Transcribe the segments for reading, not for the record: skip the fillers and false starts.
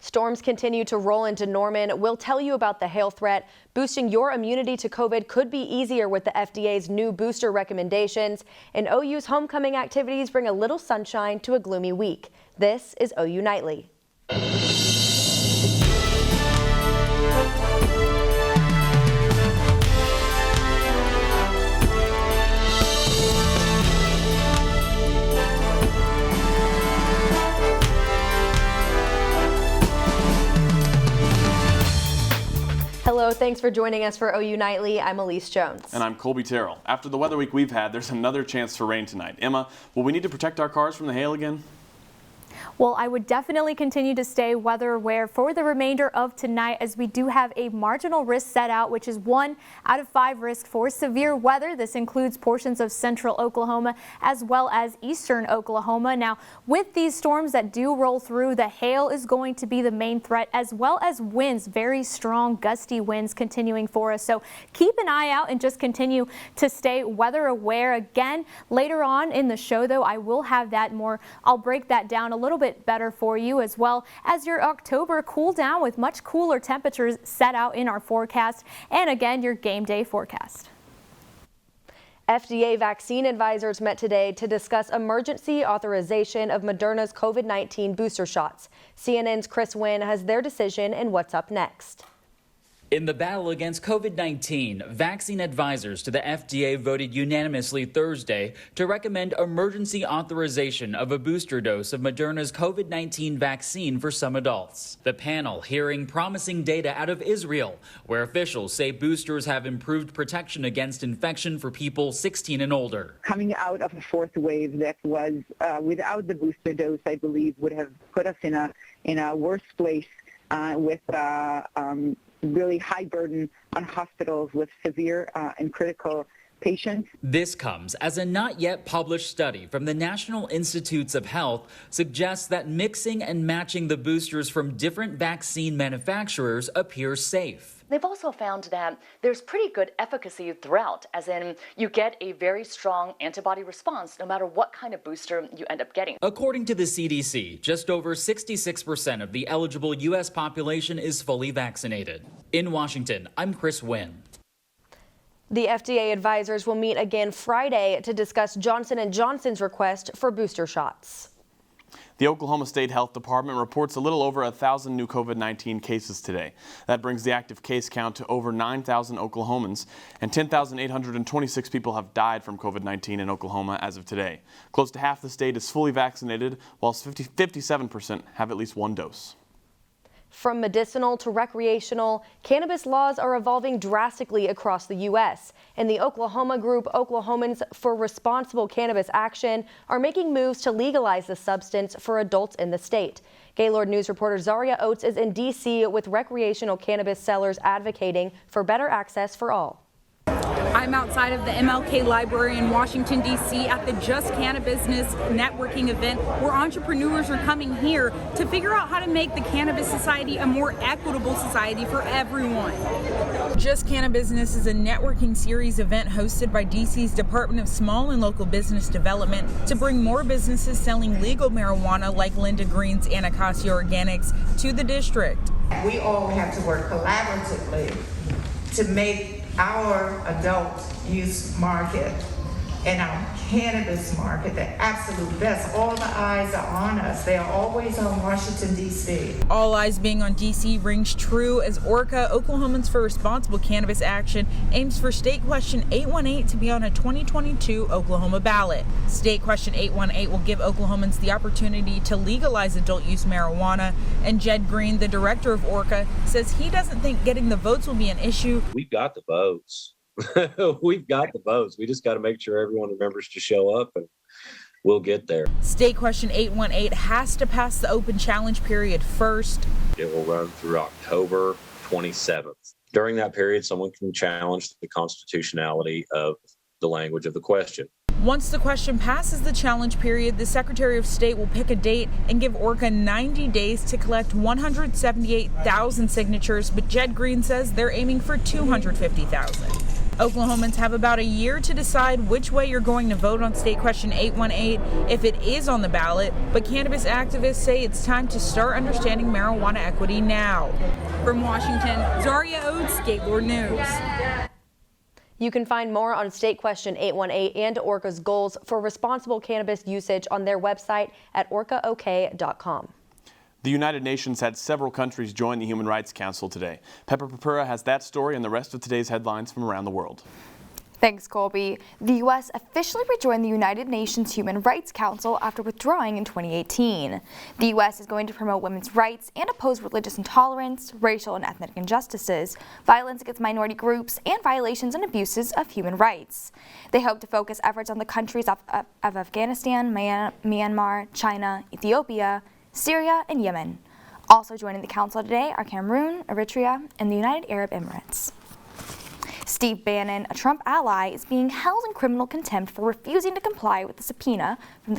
Storms continue to roll into Norman. We'll tell you about the hail threat. Boosting your immunity to COVID could be easier with the FDA's new booster recommendations. And OU's homecoming activities bring a little sunshine to a gloomy week. This is OU Nightly. Hello, thanks for joining us for OU Nightly. I'm Alyse Jones. And I'm Kolby Terrell. After the weather week we've had, there's another chance for rain tonight. Emma, will we need to protect our cars from the hail again? Well, I would definitely continue to stay weather aware for the remainder of tonight, as we do have a marginal risk set out, which is 1 out of 5 risk for severe weather. This includes portions of central Oklahoma as well as eastern Oklahoma. Now, with these storms that do roll through, the hail is going to be the main threat, as well as winds, very strong gusty winds continuing for us. So keep an eye out and just continue to stay weather aware. Again, later on in the show, though, I will have that more. I'll break that down a little bit better for you, as well as your October cool down with much cooler temperatures set out in our forecast, and again your game day forecast. FDA vaccine advisors met today to discuss emergency authorization of Moderna's COVID-19 booster shots. CNN's Chris Wynn has their decision and what's up next. In the battle against COVID-19, vaccine advisors to the FDA voted unanimously Thursday to recommend emergency authorization of a booster dose of Moderna's COVID-19 vaccine for some adults. The panel hearing promising data out of Israel, where officials say boosters have improved protection against infection for people 16 and older. Coming out of the fourth wave that was without the booster dose, I believe, would have put us in a worse place with really high burden on hospitals with severe and critical patients. This comes as a not yet published study from the National Institutes of Health suggests that mixing and matching the boosters from different vaccine manufacturers appears safe. They've also found that there's pretty good efficacy throughout, as in you get a very strong antibody response no matter what kind of booster you end up getting. According to the CDC, just over 66% of the eligible U.S. population is fully vaccinated. In Washington, I'm Chris Wynn. The FDA advisors will meet again Friday to discuss Johnson & Johnson's request for booster shots. The Oklahoma State Health Department reports a little over 1,000 new COVID-19 cases today. That brings the active case count to over 9,000 Oklahomans, and 10,826 people have died from COVID-19 in Oklahoma as of today. Close to half the state is fully vaccinated, while 57% have at least one dose. From medicinal to recreational, cannabis laws are evolving drastically across the U.S. And the Oklahoma group Oklahomans for Responsible Cannabis Action are making moves to legalize the substance for adults in the state. Gaylord News reporter Zaria Oates is in D.C. with recreational cannabis sellers advocating for better access for all. I'm outside of the MLK Library in Washington, D.C. at the Just Cannabis networking event, where entrepreneurs are coming here to figure out how to make the cannabis society a more equitable society for everyone. Just Cannabis is a networking series event hosted by D.C.'s Department of Small and Local Business Development to bring more businesses selling legal marijuana like Linda Green's Anacostia Organics to the district. We all have to work collaboratively to make our adult use market and our cannabis market the absolute best. All the eyes are on us. They are always on Washington, D.C. All eyes being on D.C. rings true as ORCA, Oklahomans for Responsible Cannabis Action, aims for State Question 818 to be on a 2022 Oklahoma ballot. State Question 818 will give Oklahomans the opportunity to legalize adult use marijuana, and Jed Green, the director of ORCA, says he doesn't think getting the votes will be an issue. We've got the votes. We've got the votes. We just got to make sure everyone remembers to show up, and we'll get there. State Question 818 has to pass the open challenge period first. It will run through October 27th. During that period, someone can challenge the constitutionality of the language of the question. Once the question passes the challenge period, the Secretary of State will pick a date and give ORCA 90 days to collect 178,000 signatures, but Jed Green says they're aiming for 250,000. Oklahomans have about a year to decide which way you're going to vote on State Question 818 if it is on the ballot, but cannabis activists say it's time to start understanding marijuana equity now. From Washington, Zaria Oates, Skateboard News. You can find more on State Question 818 and Orca's goals for responsible cannabis usage on their website at orcaok.com. The United Nations had several countries join the Human Rights Council today. Purpura has that story and the rest of today's headlines from around the world. Thanks, Kolby. The U.S. officially rejoined the United Nations Human Rights Council after withdrawing in 2018. The U.S. is going to promote women's rights and oppose religious intolerance, racial and ethnic injustices, violence against minority groups, and violations and abuses of human rights. They hope to focus efforts on the countries of Afghanistan, Myanmar, China, Ethiopia, Syria, and Yemen. Also joining the council today are Cameroon, Eritrea, and the United Arab Emirates. Steve Bannon, a Trump ally, is being held in criminal contempt for refusing to comply with the subpoena from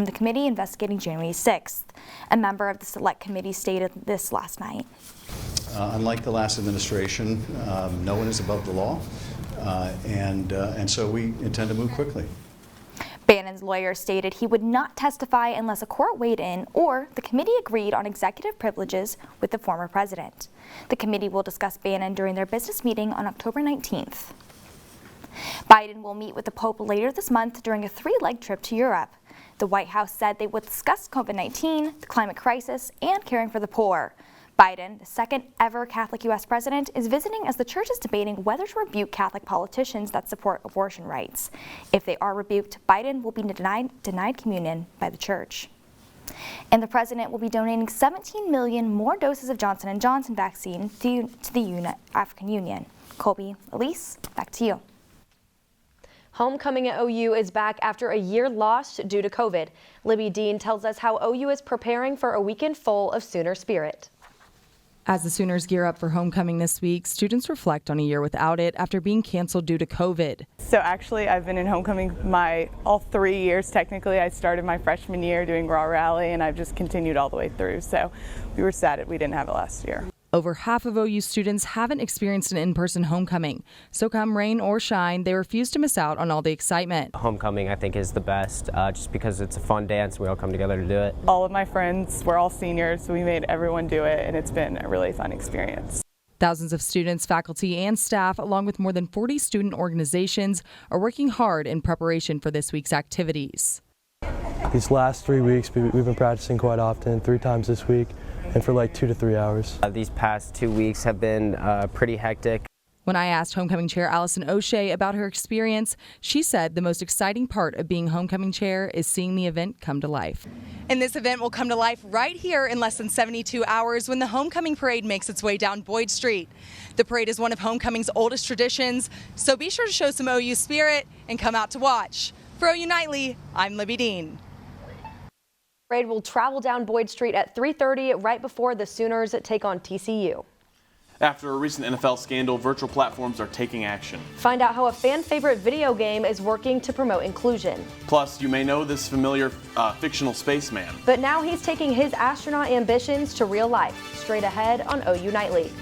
the committee investigating January 6th. A member of the Select Committee stated this last night. Unlike the last administration, no one is above the law, and so we intend to move quickly. Bannon's lawyer stated he would not testify unless a court weighed in or the committee agreed on executive privileges with the former president. The committee will discuss Bannon during their business meeting on October 19th. Biden will meet with the Pope later this month during a three-leg trip to Europe. The White House said they would discuss COVID-19, the climate crisis, and caring for the poor. Biden, the second ever Catholic U.S. president, is visiting as the church is debating whether to rebuke Catholic politicians that support abortion rights. If they are rebuked, Biden will be denied communion by the church. And the president will be donating 17 million more doses of Johnson & Johnson vaccine to the African Union. Kolby, Alyse, back to you. Homecoming at OU is back after a year lost due to COVID. Libbey Dean tells us how OU is preparing for a weekend full of Sooner spirit. As the Sooners gear up for homecoming this week, students reflect on a year without it after being canceled due to COVID. So actually, I've been in homecoming all 3 years technically. I started my freshman year doing Raw Rally, and I've just continued all the way through. So we were sad that we didn't have it last year. Over half of OU students haven't experienced an in-person homecoming. So come rain or shine, they refuse to miss out on all the excitement. Homecoming, I think, is the best just because it's a fun dance. We all come together to do it. All of my friends, we're all seniors, so we made everyone do it, and it's been a really fun experience. Thousands of students, faculty, and staff, along with more than 40 student organizations, are working hard in preparation for this week's activities. These last 3 weeks, we've been practicing quite often, 3 times this week, and for like 2 to 3 hours. These past 2 weeks have been pretty hectic. When I asked homecoming chair Allison O'Shea about her experience, she said the most exciting part of being homecoming chair is seeing the event come to life. And this event will come to life right here in less than 72 hours when the homecoming parade makes its way down Boyd Street. The parade is one of homecoming's oldest traditions, so be sure to show some OU spirit and come out to watch. For OU Nightly, I'm Libbey Dean. The parade will travel down Boyd Street at 3:30 right before the Sooners take on TCU. After a recent NFL scandal, virtual platforms are taking action. Find out how a fan favorite video game is working to promote inclusion. Plus, you may know this familiar fictional spaceman. But now he's taking his astronaut ambitions to real life. Straight ahead on OU Nightly.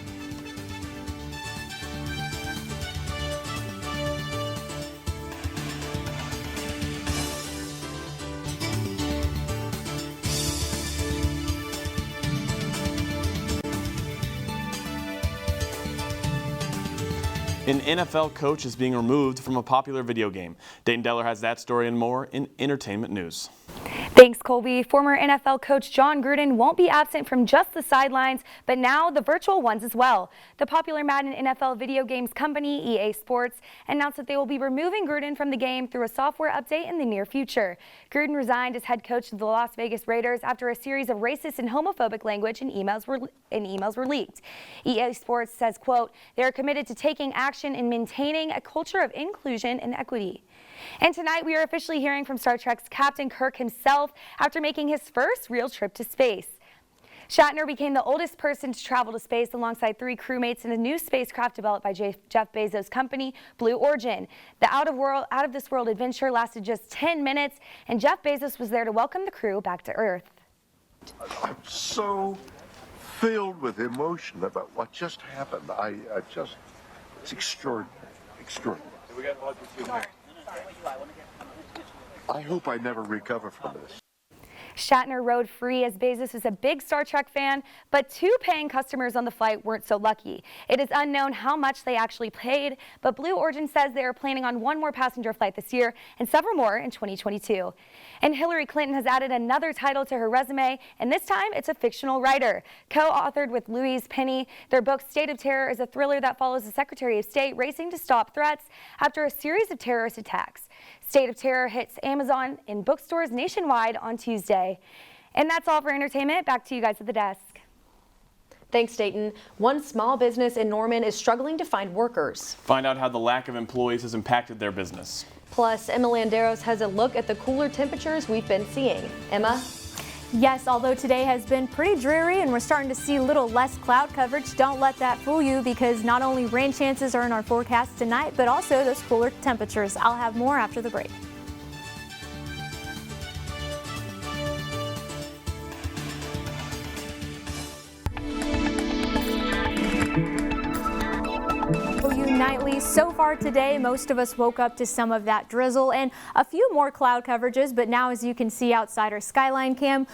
An NFL coach is being removed from a popular video game. Deyton has that story and more in entertainment news. Thanks, Kolby. Former NFL coach Jon Gruden won't be absent from just the sidelines, but now the virtual ones as well. The popular Madden NFL video games company, EA Sports, announced that they will be removing Gruden from the game through a software update in the near future. Gruden resigned as head coach of the Las Vegas Raiders after a series of racist and homophobic language and emails were leaked. EA Sports says, quote, "They are committed to taking action and maintaining a culture of inclusion and equity." And tonight we are officially hearing from Star Trek's Captain Kirk himself after making his first real trip to space. Shatner became the oldest person to travel to space alongside 3 crewmates in a new spacecraft developed by Jeff Bezos' company, Blue Origin. The out-of-this-world adventure lasted just 10 minutes, and Jeff Bezos was there to welcome the crew back to Earth. I'm so filled with emotion about what just happened. It's extraordinary. extraordinary. I hope I never recover from this. Shatner rode free as Bezos was a big Star Trek fan, but 2 paying customers on the flight weren't so lucky. It is unknown how much they actually paid, but Blue Origin says they are planning on 1 more passenger flight this year and several more in 2022. And Hillary Clinton has added another title to her resume, and this time it's a fictional writer. Co-authored with Louise Penny, their book State of Terror is a thriller that follows the Secretary of State racing to stop threats after a series of terrorist attacks. State of Terror hits Amazon in bookstores nationwide on Tuesday. And that's all for entertainment. Back to you guys at the desk. Thanks, Deyton. One small business in Norman is struggling to find workers. Find out how the lack of employees has impacted their business. Plus, Emma Landeros has a look at the cooler temperatures we've been seeing. Emma? Yes, although today has been pretty dreary and we're starting to see a little less cloud coverage, don't let that fool you because not only rain chances are in our forecast tonight, but also those cooler temperatures. I'll have more after the break. Nightly. So far today, most of us woke up to some of that drizzle and a few more cloud coverages, but now as you can see outside our skyline cam,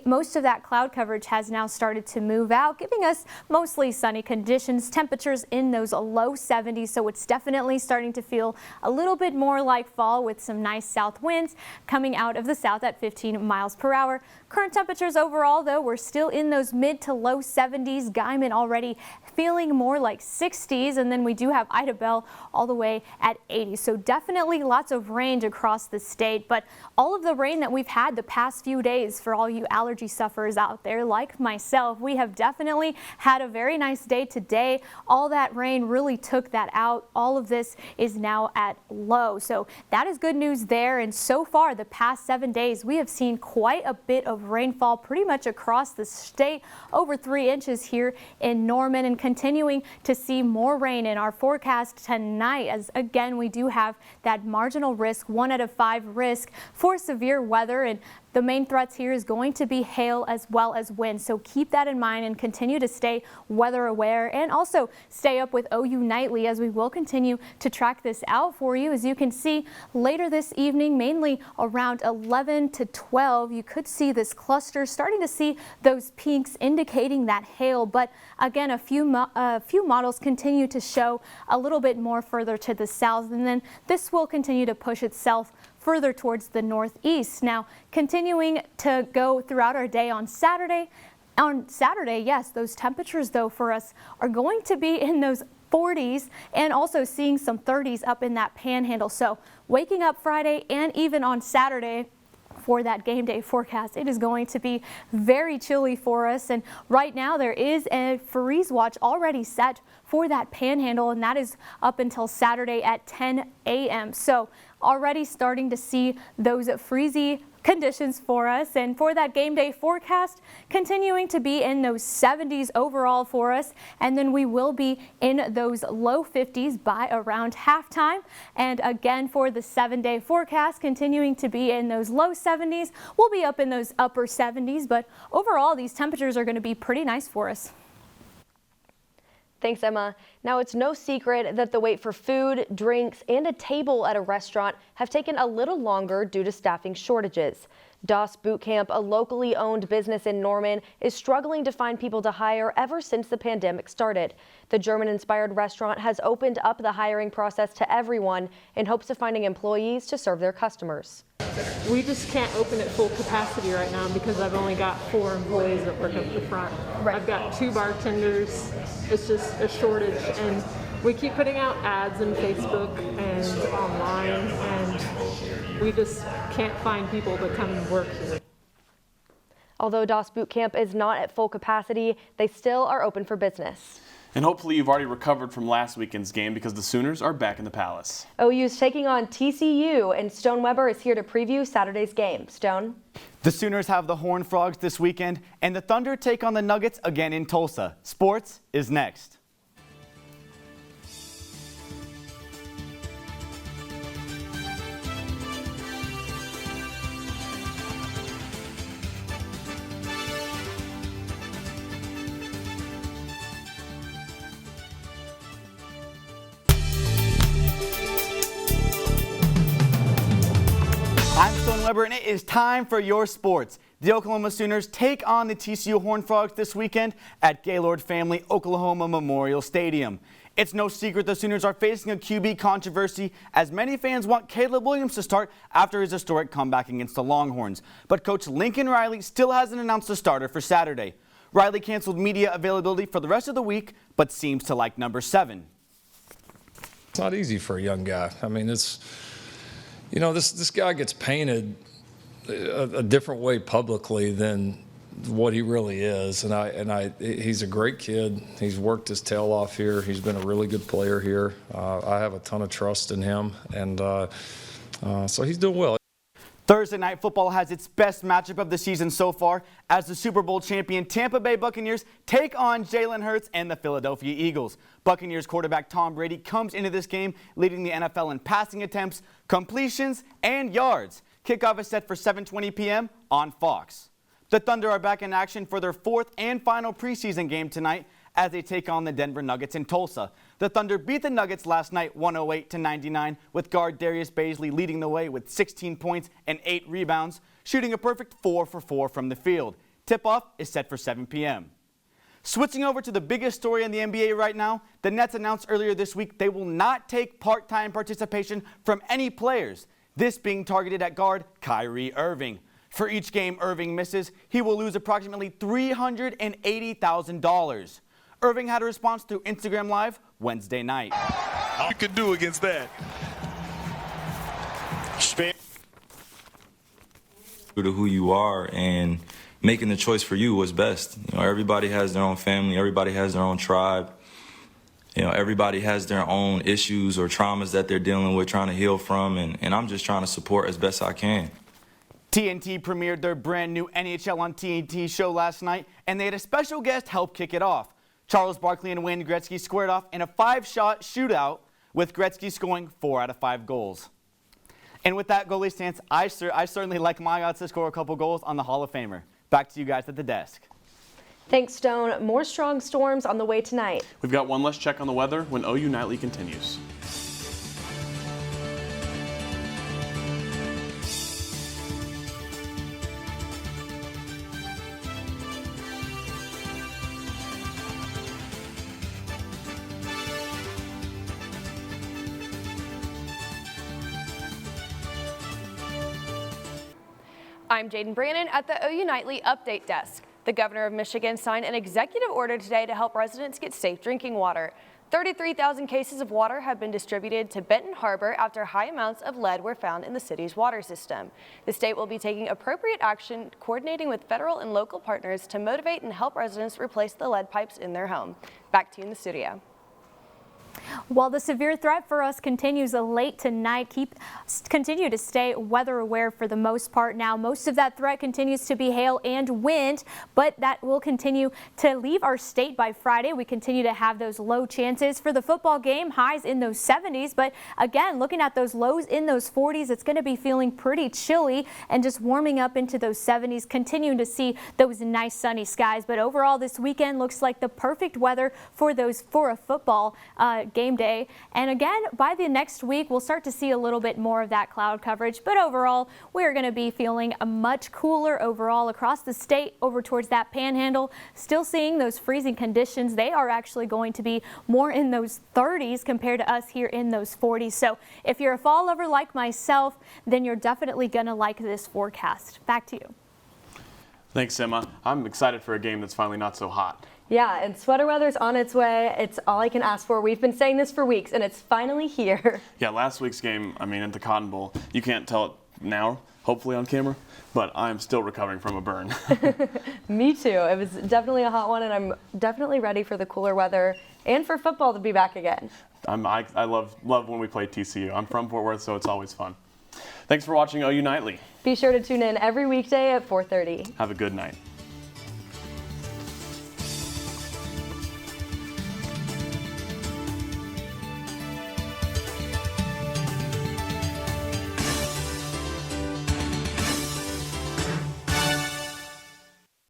most of that cloud coverage has now started to move out, giving us mostly sunny conditions, temperatures in those low 70s, so it's definitely starting to feel a little bit more like fall with some nice south winds coming out of the south at 15 miles per hour. Current temperatures overall, though, we're still in those mid to low 70s. Guyman already feeling more like 60s, and then we do have Ida Bell all the way at 80. So definitely lots of rain across the state, but all of the rain that we've had the past few days for all you allergy sufferers out there like myself, we have definitely had a very nice day today. All that rain really took that out. All of this is now at low. So that is good news there. And so far the past 7 days, we have seen quite a bit of rainfall pretty much across the state, over 3 inches here in Norman, and continuing to see more rain in our forecast tonight, as again we do have that marginal risk, 1 out of 5 risk for severe weather, and the main threats here is going to be hail as well as wind. So keep that in mind and continue to stay weather aware, and also stay up with OU Nightly as we will continue to track this out for you. As you can see later this evening, mainly around 11 to 12, you could see this cluster starting to see those peaks indicating that hail. But again, a few models continue to show a little bit more further to the south, and then this will continue to push itself further towards the northeast. Now, continuing to go throughout our day on Saturday. On Saturday, yes, those temperatures though for us are going to be in those 40s and also seeing some 30s up in that panhandle. So waking up Friday and even on Saturday for that game day forecast, it is going to be very chilly for us. And right now there is a freeze watch already set for that panhandle, and that is up until Saturday at 10 a.m. So already starting to see those freezy conditions for us, and for that game day forecast continuing to be in those 70s overall for us, and then we will be in those low 50s by around halftime. And again for the 7-day forecast continuing to be in those low 70s. We'll be up in those upper 70s, but overall these temperatures are going to be pretty nice for us. Thanks, Emma. Now, it's no secret that the wait for food, drinks, and a table at a restaurant have taken a little longer due to staffing shortages. Doss Boot Camp, a locally owned business in Norman, is struggling to find people to hire ever since the pandemic started. The German-inspired restaurant has opened up the hiring process to everyone in hopes of finding employees to serve their customers. We just can't open at full capacity right now because I've only got 4 employees that work up the front. Right. I've got 2 bartenders. It's just a shortage, and we keep putting out ads on Facebook and online, and we just can't find people to come and work here. Although Doss Boot Camp is not at full capacity, they still are open for business. And hopefully you've already recovered from last weekend's game because the Sooners are back in the Palace. OU's taking on TCU, and Stone Weber is here to preview Saturday's game. Stone? The Sooners have the Horned Frogs this weekend, and the Thunder take on the Nuggets again in Tulsa. Sports is next. I'm Stone Weber, and it is time for your sports. The Oklahoma Sooners take on the TCU Horned Frogs this weekend at Gaylord Family Oklahoma Memorial Stadium. It's no secret the Sooners are facing a QB controversy, as many fans want Caleb Williams to start after his historic comeback against the Longhorns. But Coach Lincoln Riley still hasn't announced a starter for Saturday. Riley canceled media availability for the rest of the week, but seems to like number 7. It's not easy for a young guy. I mean, this guy gets painted a different way publicly than what he really is, and he's a great kid. He's worked his tail off here. He's been a really good player here. I have a ton of trust in him, and so he's doing well. Thursday Night Football has its best matchup of the season so far as the Super Bowl champion Tampa Bay Buccaneers take on Jalen Hurts and the Philadelphia Eagles. Buccaneers quarterback Tom Brady comes into this game leading the NFL in passing attempts, completions, and yards. Kickoff is set for 7:20 p.m. on Fox. The Thunder are back in action for their 4th and final preseason game tonight as they take on the Denver Nuggets in Tulsa. The Thunder beat the Nuggets last night 108-99 with guard Darius Baisley leading the way with 16 points and 8 rebounds, shooting a perfect 4 for 4 from the field. Tip-off is set for 7 p.m. Switching over to the biggest story in the NBA right now, the Nets announced earlier this week they will not take part-time participation from any players, this being targeted at guard Kyrie Irving. For each game Irving misses, he will lose approximately $380,000. Irving had a response through Instagram Live Wednesday night. You can do against that. To who you are and making the choice for you was best. Everybody has their own family. Everybody has their own tribe. Everybody has their own issues or traumas that they're dealing with, trying to heal from, and I'm just trying to support as best I can. TNT premiered their brand new NHL on TNT show last night, and they had a special guest help kick it off. Charles Barkley and Wayne Gretzky squared off in a 5-shot shootout, with Gretzky scoring 4 out of 5 goals. And with that goalie stance, I certainly like my odds to score a couple goals on the Hall of Famer. Back to you guys at the desk. Thanks, Stone. More strong storms on the way tonight. We've got one less check on the weather when OU Nightly continues. I'm Jayden Brannon at the OU Nightly Update Desk. The governor of Michigan signed an executive order today to help residents get safe drinking water. 33,000 cases of water have been distributed to Benton Harbor after high amounts of lead were found in the city's water system. The state will be taking appropriate action, coordinating with federal and local partners to motivate and help residents replace the lead pipes in their home. Back to you in the studio. While the severe threat for us continues late tonight, continue to stay weather aware for the most part. Now, most of that threat continues to be hail and wind, but that will continue to leave our state by Friday. We continue to have those low chances for the football game, highs in those 70s. But again, looking at those lows in those 40s, it's going to be feeling pretty chilly and just warming up into those 70s, continuing to see those nice sunny skies. But overall, this weekend looks like the perfect weather for a football game day. And again, by the next week, we'll start to see a little bit more of that cloud coverage. But overall, we're going to be feeling a much cooler overall across the state over towards that panhandle. Still seeing those freezing conditions. They are actually going to be more in those 30s compared to us here in those 40s. So if you're a fall lover like myself, then you're definitely going to like this forecast. Back to you. Thanks, Emma. I'm excited for a game that's finally not so hot. Yeah, and sweater weather's on its way. It's all I can ask for. We've been saying this for weeks, and it's finally here. Yeah, last week's game, at the Cotton Bowl, you can't tell it now, hopefully on camera, but I'm still recovering from a burn. Me too. It was definitely a hot one, and I'm definitely ready for the cooler weather and for football to be back again. I love when we play TCU. I'm from Fort Worth, so it's always fun. Thanks for watching OU Nightly. Be sure to tune in every weekday at 4:30. Have a good night.